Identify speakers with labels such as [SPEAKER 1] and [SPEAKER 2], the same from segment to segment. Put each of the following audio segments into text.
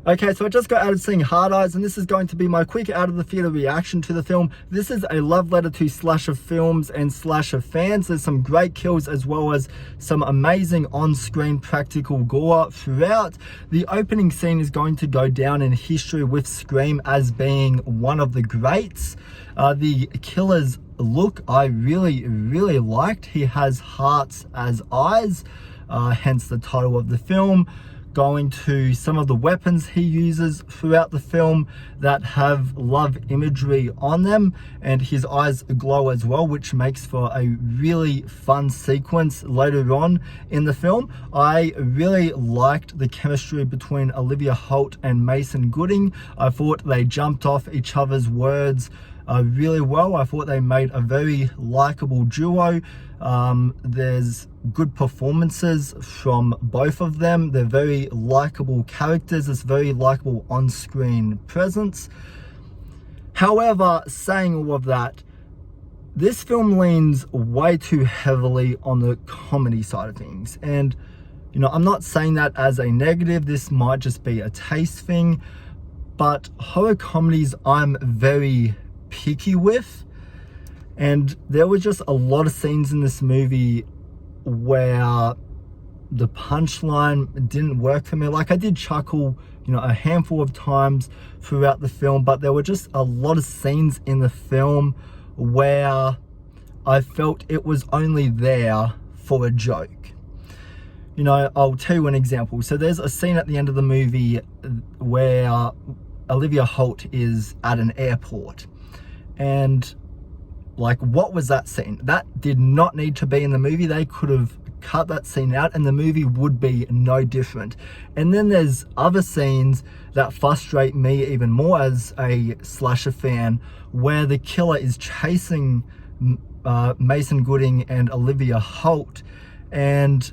[SPEAKER 1] Okay, so I just got out of seeing Hard Eyes, and this is going to be my quick out of the theater reaction to the film. This is a love letter to slasher films and slasher fans. There's some great kills as well as some amazing on-screen practical gore throughout. The opening scene is going to go down in history with Scream as being one of the greats. The killer's look I really liked. He has hearts as eyes, hence the title of the film. Going to some of the weapons he uses throughout the film that have love imagery on them, and his eyes glow as well, which makes for a really fun sequence later on in the film. I really liked the chemistry between Olivia Holt and Mason Gooding. I thought they jumped off each other's words really well. I thought they made a very likable duo. There's good performances from both of them. They're very likable characters. It's very likable on-screen presence. However, saying all of that, this film leans way too heavily on the comedy side of things. And, you know, I'm not saying that as a negative. This might just be a taste thing. But horror comedies I'm very picky with. And there were just a lot of scenes in this movie where the punchline didn't work for me. Like, I did chuckle, you know, a handful of times throughout the film, but there were just a lot of scenes in the film where I felt it was only there for a joke. You know, I'll tell you an example. So there's a scene at the end of the movie where Olivia Holt is at an airport, and like, what was that scene? That did not need to be in the movie. They could have cut that scene out and the movie would be no different. And then there's other scenes that frustrate me even more as a slasher fan, where the killer is chasing Mason Gooding and Olivia Holt, and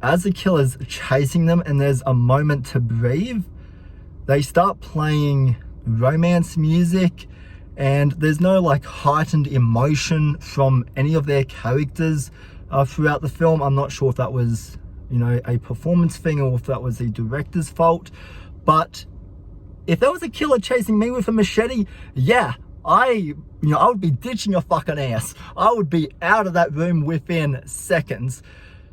[SPEAKER 1] as the killer's chasing them and there's a moment to breathe, they start playing romance music, and there's no like heightened emotion from any of their characters throughout the film. I'm not sure if that was, you know, a performance thing or if that was the director's fault. But if there was a killer chasing me with a machete, yeah, I would be ditching your fucking ass. I would be out of that room within seconds.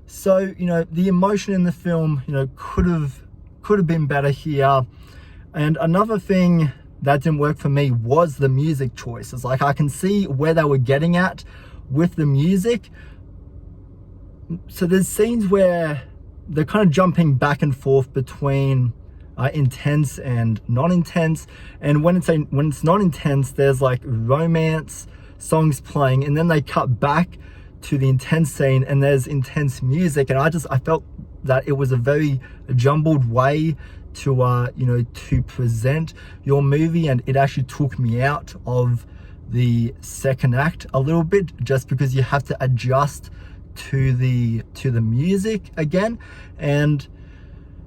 [SPEAKER 1] So, you know, the emotion in the film, you know, could have been better here. And another thing that didn't work for me was the music choices. Like, I can see where they were getting at with the music. So there's scenes where they're kind of jumping back and forth between intense and non-intense. And when it's not intense, there's like romance songs playing, and then they cut back to the intense scene and there's intense music. And I felt that it was a very jumbled way to to present your movie, and it actually took me out of the second act a little bit, just because you have to adjust to the music again. And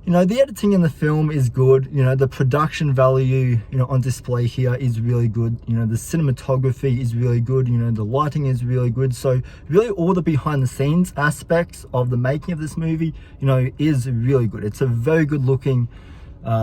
[SPEAKER 1] you know, the editing in the film is good. You know, the production value, you know, on display here is really good. You know, the cinematography is really good. You know, the lighting is really good. So really all the behind the scenes aspects of the making of this movie, you know, is really good. It's a very good looking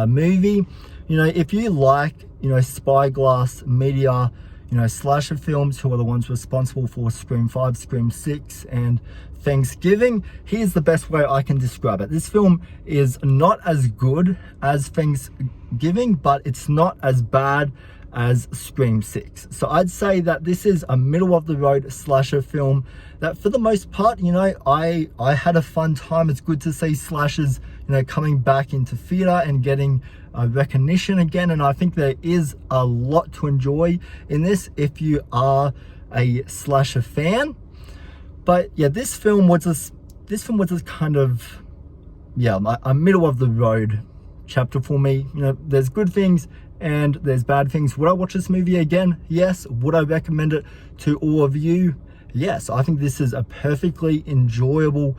[SPEAKER 1] movie. You know, if you like, you know, Spyglass Media, you know, slasher films, who are the ones responsible for Scream 5, Scream 6, and Thanksgiving, here's the best way I can describe it. This film is not as good as Thanksgiving, but it's not as bad as Scream 6. So I'd say that this is a middle of the road slasher film that, for the most part, you know, I had a fun time. It's good to see slashers, you know, coming back into theater and getting recognition again. And I think there is a lot to enjoy in this if you are a slasher fan. But yeah, this film was just kind of, yeah, a middle of the road chapter for me. You know, there's good things and there's bad things. Would I watch this movie again? Yes. Would I recommend it to all of you? Yes. I think this is a perfectly enjoyable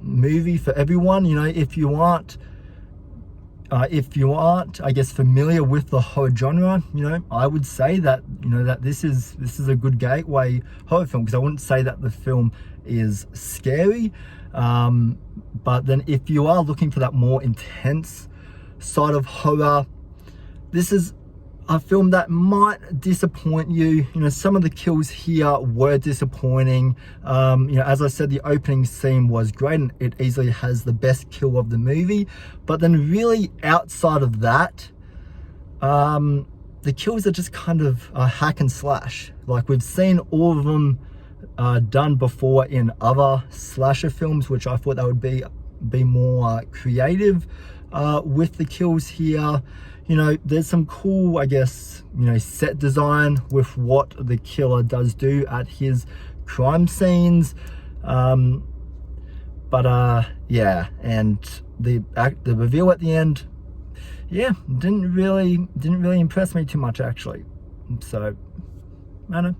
[SPEAKER 1] movie for everyone. You know, if you aren't, I guess, familiar with the horror genre, you know, I would say that, you know, that this is a good gateway horror film, because I wouldn't say that the film is scary, but then if you are looking for that more intense side of horror. This is a film that might disappoint you. You know, some of the kills here were disappointing. You know, as I said, the opening scene was great and it easily has the best kill of the movie. But then really outside of that, the kills are just kind of hack and slash. Like, we've seen all of them done before in other slasher films, which I thought that would be more creative with the kills here. You know, there's some cool, I guess, you know, set design with what the killer does do at his crime scenes. Yeah, and the reveal at the end, yeah, didn't really impress me too much, actually. So, I don't know.